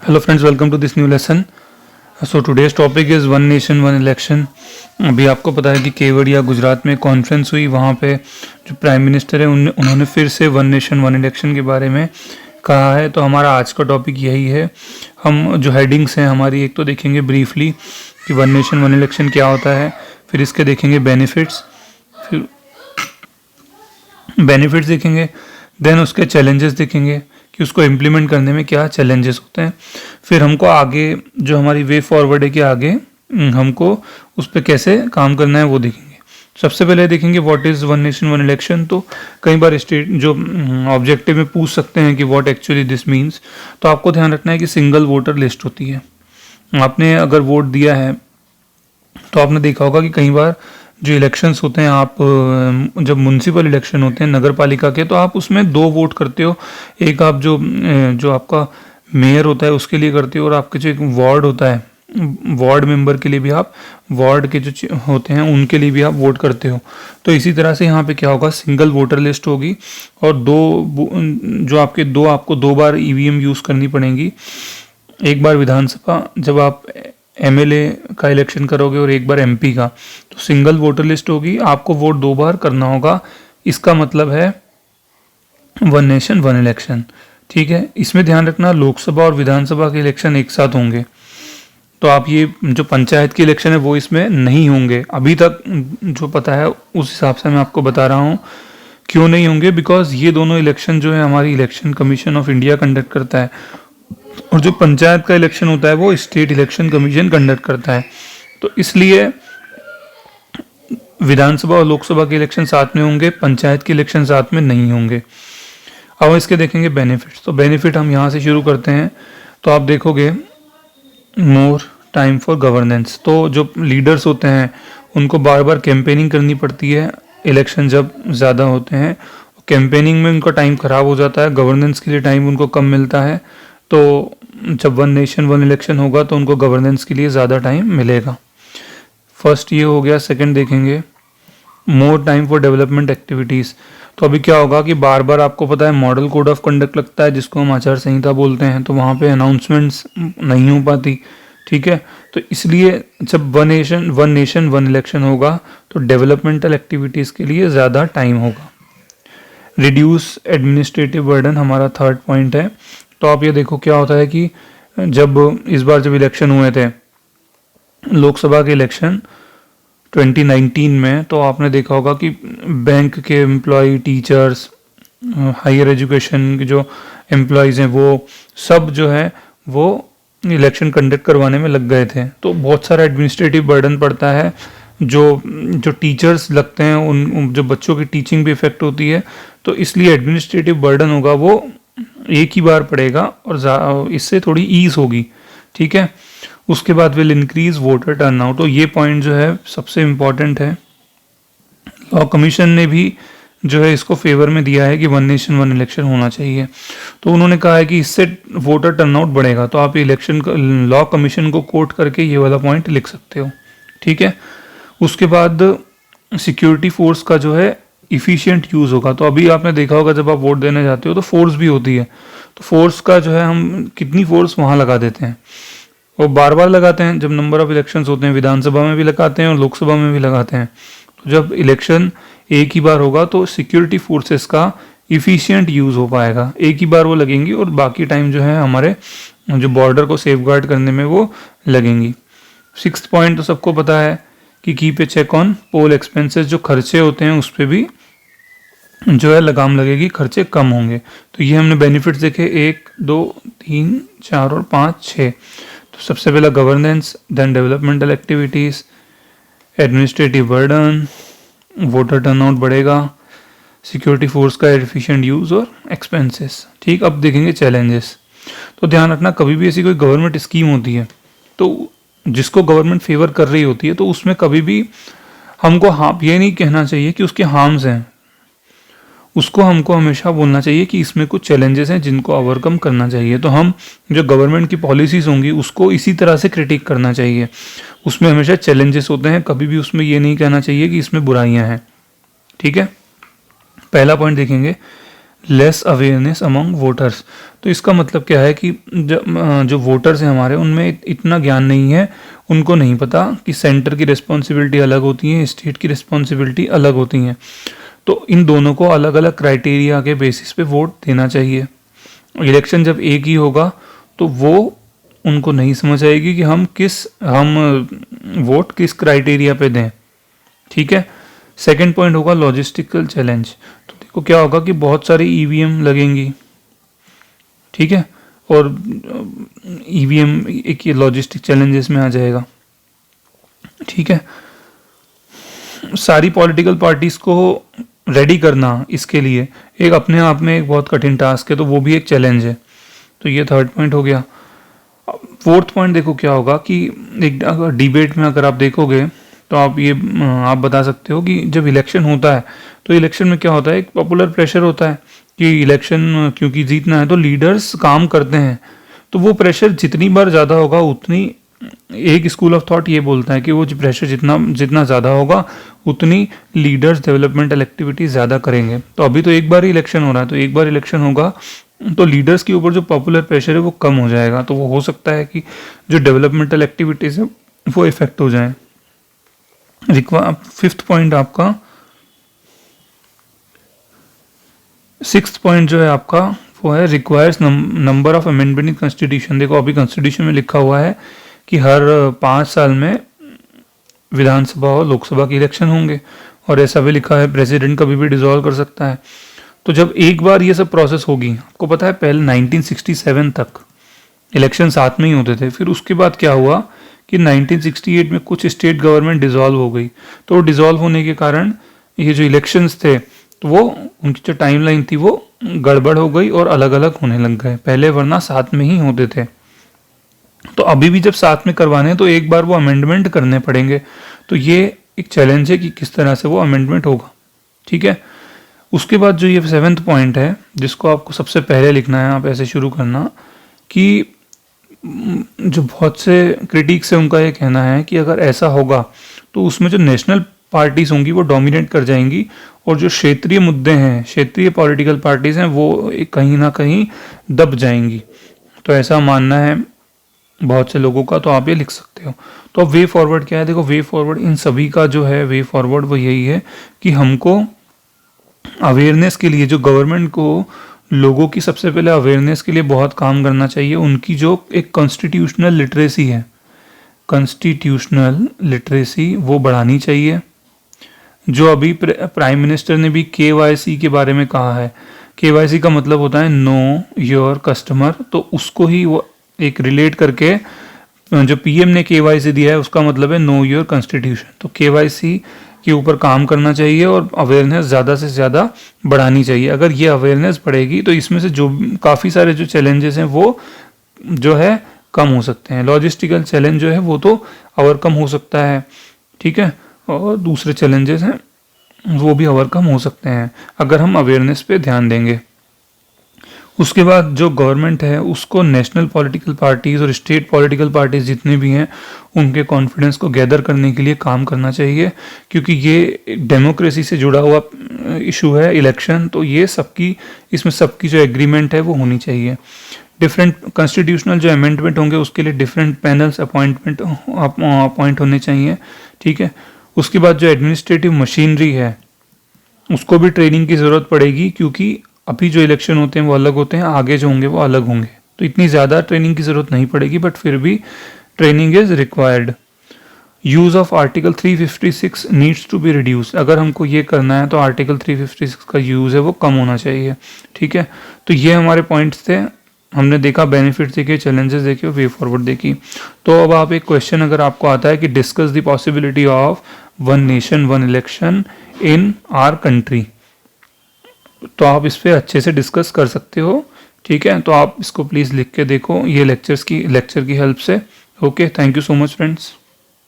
Hello friends, welcome to this new lesson. So today's topic is one nation one election. अभी आपको पता है कि केवड़िया गुजरात में कॉन्फ्रेंस हुई, वहाँ पे जो प्राइम मिनिस्टर है उन्होंने फिर से वन नेशन वन इलेक्शन के बारे में कहा है। तो हमारा आज का टॉपिक यही है। हम जो हेडिंग्स हैं हमारी, एक तो देखेंगे ब्रीफली कि वन नेशन वन इलेक्शन क्या होता है, फिर इसके देखेंगे बेनिफिट्स, फिर बेनिफिट्स देखेंगे, देन उसके चैलेंजेस देखेंगे कि उसको इम्प्लीमेंट करने में क्या चैलेंजेस होते हैं, फिर हमको आगे जो हमारी वे फॉरवर्ड है कि आगे हमको उस पर कैसे काम करना है वो देखेंगे। सबसे पहले देखेंगे what is one nation one election. तो कई बार स्टेट जो ऑब्जेक्टिव में पूछ सकते हैं कि व्हाट एक्चुअली दिस मीन्स। तो आपको ध्यान रखना है कि सिंगल वोटर लिस्ट होती है। आपने अगर वोट दिया है तो आपने देखा होगा कि कई बार जो इलेक्शंस होते हैं, आप जब म्युनिसिपल इलेक्शन होते हैं नगर पालिका के, तो आप उसमें दो वोट करते हो। एक आप जो आपका मेयर होता है उसके लिए करते हो, और आपके जो एक वार्ड होता है वार्ड मेंबर के लिए भी आप, वार्ड के जो होते हैं उनके लिए भी आप वोट करते हो। तो इसी तरह से यहाँ पे क्या होगा, सिंगल वोटर लिस्ट होगी और आपको दो बार ईवीएम यूज़ करनी पड़ेगी। एक बार विधानसभा जब आप एमएलए का इलेक्शन करोगे और एक बार एमपी का, तो सिंगल वोटर लिस्ट होगी, आपको वोट दो बार करना होगा। इसका मतलब है वन नेशन वन इलेक्शन। ठीक है, इसमें ध्यान रखना लोकसभा और विधानसभा के इलेक्शन एक साथ होंगे। तो आप ये जो पंचायत के इलेक्शन है वो इसमें नहीं होंगे, अभी तक जो पता है उस हिसाब से मैं आपको बता रहा हूँ। क्यों नहीं होंगे? बिकॉज ये दोनों इलेक्शन जो है हमारी election commission of India conduct करता है, और जो पंचायत का इलेक्शन होता है वो स्टेट इलेक्शन कमीशन कंडक्ट करता है। तो इसलिए विधानसभा और लोकसभा के इलेक्शन साथ में होंगे, पंचायत के इलेक्शन साथ में नहीं होंगे। अब इसके देखेंगे बेनिफिट्स। तो बेनिफिट हम यहाँ से शुरू करते हैं। तो आप देखोगे मोर टाइम फॉर गवर्नेंस। तो जो लीडर्स होते हैं उनको बार बार कैंपेनिंग करनी पड़ती है इलेक्शन जब ज़्यादा होते हैं। कैंपेनिंग में उनका टाइम ख़राब हो जाता है, गवर्नेंस के लिए टाइम उनको कम मिलता है। तो जब वन नेशन वन इलेक्शन होगा तो उनको गवर्नेंस के लिए ज़्यादा टाइम मिलेगा। फर्स्ट ये हो गया। सेकंड देखेंगे more time for development activities. तो अभी क्या होगा कि बार बार आपको पता है मॉडल कोड ऑफ कंडक्ट लगता है जिसको हम आचार संहिता बोलते हैं, तो वहाँ पे अनाउंसमेंट्स नहीं हो पाती। ठीक है, तो इसलिए जब वन नेशन वन इलेक्शन होगा तो डेवलपमेंटल एक्टिविटीज़ के लिए ज़्यादा टाइम होगा। रिड्यूस एडमिनिस्ट्रेटिव बर्डन हमारा थर्ड पॉइंट है। तो आप ये देखो क्या होता है कि इस बार जब इलेक्शन हुए थे लोकसभा के इलेक्शन 2019 में, तो आपने देखा होगा कि बैंक के एम्प्लॉय, टीचर्स, हायर एजुकेशन के जो एम्प्लॉयज़ हैं वो सब जो है वो इलेक्शन कंडक्ट करवाने में लग गए थे। तो बहुत सारा एडमिनिस्ट्रेटिव बर्डन पड़ता है। जो टीचर्स लगते हैं उन जो बच्चों की टीचिंग भी इफेक्ट होती है, तो इसलिए एडमिनिस्ट्रेटिव बर्डन होगा वो एक ही बार पड़ेगा और इससे थोड़ी ईज होगी। ठीक है, उसके बाद विल इंक्रीज वोटर टर्नआउट। तो ये पॉइंट जो है सबसे इम्पॉर्टेंट है। लॉ कमीशन ने भी जो है इसको फेवर में दिया है कि वन नेशन वन इलेक्शन होना चाहिए। तो उन्होंने कहा है कि इससे वोटर टर्नआउट बढ़ेगा। तो आप इलेक्शन लॉ कमीशन को कोट करके ये वाला पॉइंट लिख सकते हो। ठीक है, उसके बाद सिक्योरिटी फोर्स का जो है इफ़िशिएंट यूज़ होगा। तो अभी आपने देखा होगा जब आप वोट देने जाते हो तो फोर्स भी होती है। तो फोर्स का जो है हम कितनी फोर्स वहाँ लगा देते हैं, वो बार बार लगाते हैं। जब नंबर ऑफ इलेक्शंस होते हैं विधानसभा में भी लगाते हैं और लोकसभा में भी लगाते हैं। तो जब इलेक्शन एक ही बार होगा तो सिक्योरिटी फोर्सेस का इफ़िशिएंट यूज़ हो पाएगा। एक ही बार वो लगेंगी और बाकी टाइम जो है हमारे जो बॉर्डर को सेफगार्ड करने में वो लगेंगी। सिक्स्थ पॉइंट तो सबको पता है कि keep a check on poll expenses. जो खर्चे होते हैं उस पर भी जो है लगाम लगेगी, खर्चे कम होंगे। तो ये हमने बेनिफिट्स देखे 1 2 3 4 और 5 6। तो सबसे पहला governance, then developmental activities, administrative burden, voter turnout बढ़ेगा, सिक्योरिटी फोर्स का एफिशिएंट यूज़ और एक्सपेंसेस। ठीक, अब देखेंगे चैलेंजेस। तो ध्यान रखना कभी भी ऐसी कोई गवर्नमेंट स्कीम होती है तो जिसको गवर्नमेंट फेवर कर रही होती है तो उसमें कभी भी हमको ये नहीं कहना चाहिए कि उसके हार्म्स हैं। उसको हमको हमेशा बोलना चाहिए कि इसमें कुछ चैलेंजेस हैं जिनको ओवरकम करना चाहिए। तो हम जो गवर्नमेंट की पॉलिसीज़ होंगी उसको इसी तरह से क्रिटिक करना चाहिए। उसमें हमेशा चैलेंजेस होते हैं, कभी भी उसमें ये नहीं कहना चाहिए कि इसमें बुराइयां हैं। ठीक है, पहला पॉइंट देखेंगे लेस अवेयरनेस अमंग वोटर्स। तो इसका मतलब क्या है कि जो वोटर्स हैं हमारे, उनमें इतना ज्ञान नहीं है, उनको नहीं पता कि सेंटर की रिस्पॉन्सिबिलिटी अलग होती है, स्टेट की रिस्पॉन्सिबिलिटी अलग होती हैं। तो इन दोनों को अलग अलग क्राइटेरिया के बेसिस पे वोट देना चाहिए। इलेक्शन जब एक ही होगा तो वो उनको नहीं समझ आएगी कि हम वोट किस क्राइटेरिया पे दें। ठीक है। सेकंड पॉइंट होगा लॉजिस्टिकल चैलेंज। तो देखो क्या होगा कि बहुत सारी ईवीएम लगेंगी, ठीक है, और ईवीएम एक ये लॉजिस्टिक चैलेंजेस में आ जाएगा। ठीक है। सारी पॉलिटिकल पार्टीज को रेडी करना इसके लिए एक अपने आप में एक बहुत कठिन टास्क है, तो वो भी एक चैलेंज है। तो ये थर्ड पॉइंट हो गया। फोर्थ पॉइंट देखो क्या होगा कि एक अगर डिबेट में अगर आप देखोगे तो आप बता सकते हो कि जब इलेक्शन होता है तो इलेक्शन में क्या होता है, एक पॉपुलर प्रेशर होता है कि इलेक्शन क्योंकि जीतना है तो लीडर्स काम करते हैं। तो वो प्रेशर जितनी बार ज़्यादा होगा उतनी, एक स्कूल ऑफ थॉट ये बोलता है कि वो प्रेशर जितना ज़्यादा होगा उतनी लीडर्स डेवलपमेंटल एक्टिविटीज़ ज़्यादा करेंगे। तो अभी तो एक बार ही इलेक्शन हो रहा है, तो एक बार इलेक्शन होगा तो लीडर्स के ऊपर जो पॉपुलर प्रेशर है वो कम हो जाएगा। तो वो हो सकता है कि जो डेवलपमेंटल एक्टिविटीज़ है वो इफेक्ट हो जाए। फिफ्थ पॉइंट आपका, सिक्स्थ पॉइंट जो है आपका वो है requires number of amendment in constitution. देखो अभी कॉन्स्टिट्यूशन में लिखा हुआ है कि हर 5 साल में विधानसभा और लोकसभा के इलेक्शन होंगे, और ऐसा भी लिखा है प्रेसिडेंट कभी भी डिसॉल्व कर सकता है। तो जब एक बार ये सब प्रोसेस होगी, आपको पता है पहले 1967 तक इलेक्शन साथ में ही होते थे, फिर उसके बाद क्या हुआ कि 1968 में कुछ स्टेट गवर्नमेंट डिसॉल्व हो गई। तो डिसॉल्व होने के कारण ये जो इलेक्शंस थे तो वो उनकी जो टाइमलाइन थी वो गड़बड़ हो गई और अलग अलग होने लग गए पहले, वरना साथ में ही होते थे। तो अभी भी जब साथ में करवाने हैं तो एक बार वो अमेंडमेंट करने पड़ेंगे। तो ये एक चैलेंज है कि किस तरह से वो अमेंडमेंट होगा। ठीक है। उसके बाद जो ये 7th पॉइंट है जिसको आपको सबसे पहले लिखना है, आप ऐसे शुरू करना कि जो बहुत से क्रिटिक्स है उनका ये कहना है कि अगर ऐसा होगा तो उसमें जो नेशनल पार्टीज होंगी वो डोमिनेट कर जाएंगी, और जो क्षेत्रीय मुद्दे हैं, क्षेत्रीय पॉलिटिकल पार्टीज हैं, वो कहीं ना कहीं दब जाएंगी। तो ऐसा मानना है बहुत से लोगों का, तो आप ये लिख सकते हो। तो वे फॉरवर्ड क्या है, देखो वे फॉरवर्ड इन सभी का जो है वे फॉरवर्ड वो यही है कि हमको अवेयरनेस के लिए, जो गवर्नमेंट को लोगों की सबसे पहले अवेयरनेस के लिए बहुत काम करना चाहिए। उनकी जो एक कॉन्स्टिट्यूशनल लिटरेसी है, कॉन्स्टिट्यूशनल लिटरेसी वो बढ़ानी चाहिए। जो अभी प्राइम मिनिस्टर ने भी KYC के बारे में कहा है, KYC का मतलब होता है नो योर कस्टमर, तो उसको ही वो एक रिलेट करके जो PM ने KYC दिया है उसका मतलब है नो योर कॉन्स्टिट्यूशन। तो KYC के ऊपर काम करना चाहिए और अवेयरनेस ज़्यादा से ज़्यादा बढ़ानी चाहिए। अगर ये अवेयरनेस बढ़ेगी तो इसमें से जो काफ़ी सारे जो चैलेंजेस हैं वो जो है कम हो सकते हैं। लॉजिस्टिकल चैलेंज जो है वो तो ओवरकम हो सकता है, ठीक है, और दूसरे चैलेंजेस हैं वो भी ओवरकम हो सकते हैं अगर हम अवेयरनेस पे ध्यान देंगे। उसके बाद जो गवर्नमेंट है उसको नेशनल पॉलिटिकल पार्टीज और स्टेट पॉलिटिकल पार्टीज जितने भी हैं उनके कॉन्फिडेंस को गैदर करने के लिए काम करना चाहिए, क्योंकि ये डेमोक्रेसी से जुड़ा हुआ इशू है इलेक्शन। तो ये इसमें सबकी जो एग्रीमेंट है वो होनी चाहिए। डिफरेंट कॉन्स्टिट्यूशनल जो अमेंडमेंट होंगे उसके लिए डिफरेंट पैनल्स अपॉइंट होने चाहिए, ठीक है। उसके बाद जो एडमिनिस्ट्रेटिव मशीनरी है उसको भी ट्रेनिंग की ज़रूरत पड़ेगी, क्योंकि अभी जो इलेक्शन होते हैं वो अलग होते हैं, आगे जो होंगे वो अलग होंगे। तो इतनी ज़्यादा ट्रेनिंग की ज़रूरत नहीं पड़ेगी, बट फिर भी training is required. Use of article 356 needs to be reduce. अगर हमको ये करना है तो आर्टिकल 356 का यूज़ है वो कम होना चाहिए, ठीक है। तो ये हमारे पॉइंट्स थे। हमने देखा बेनिफिट देखे, चैलेंजेस देखे, वे फॉरवर्ड देखी। तो अब आप एक क्वेश्चन अगर आपको आता है कि discuss the possibility of one nation one election in our country, तो आप इस पर अच्छे से डिस्कस कर सकते हो, ठीक है। तो आप इसको प्लीज़ लिख के देखो ये लेक्चर की हेल्प से। Okay, thank you so much friends.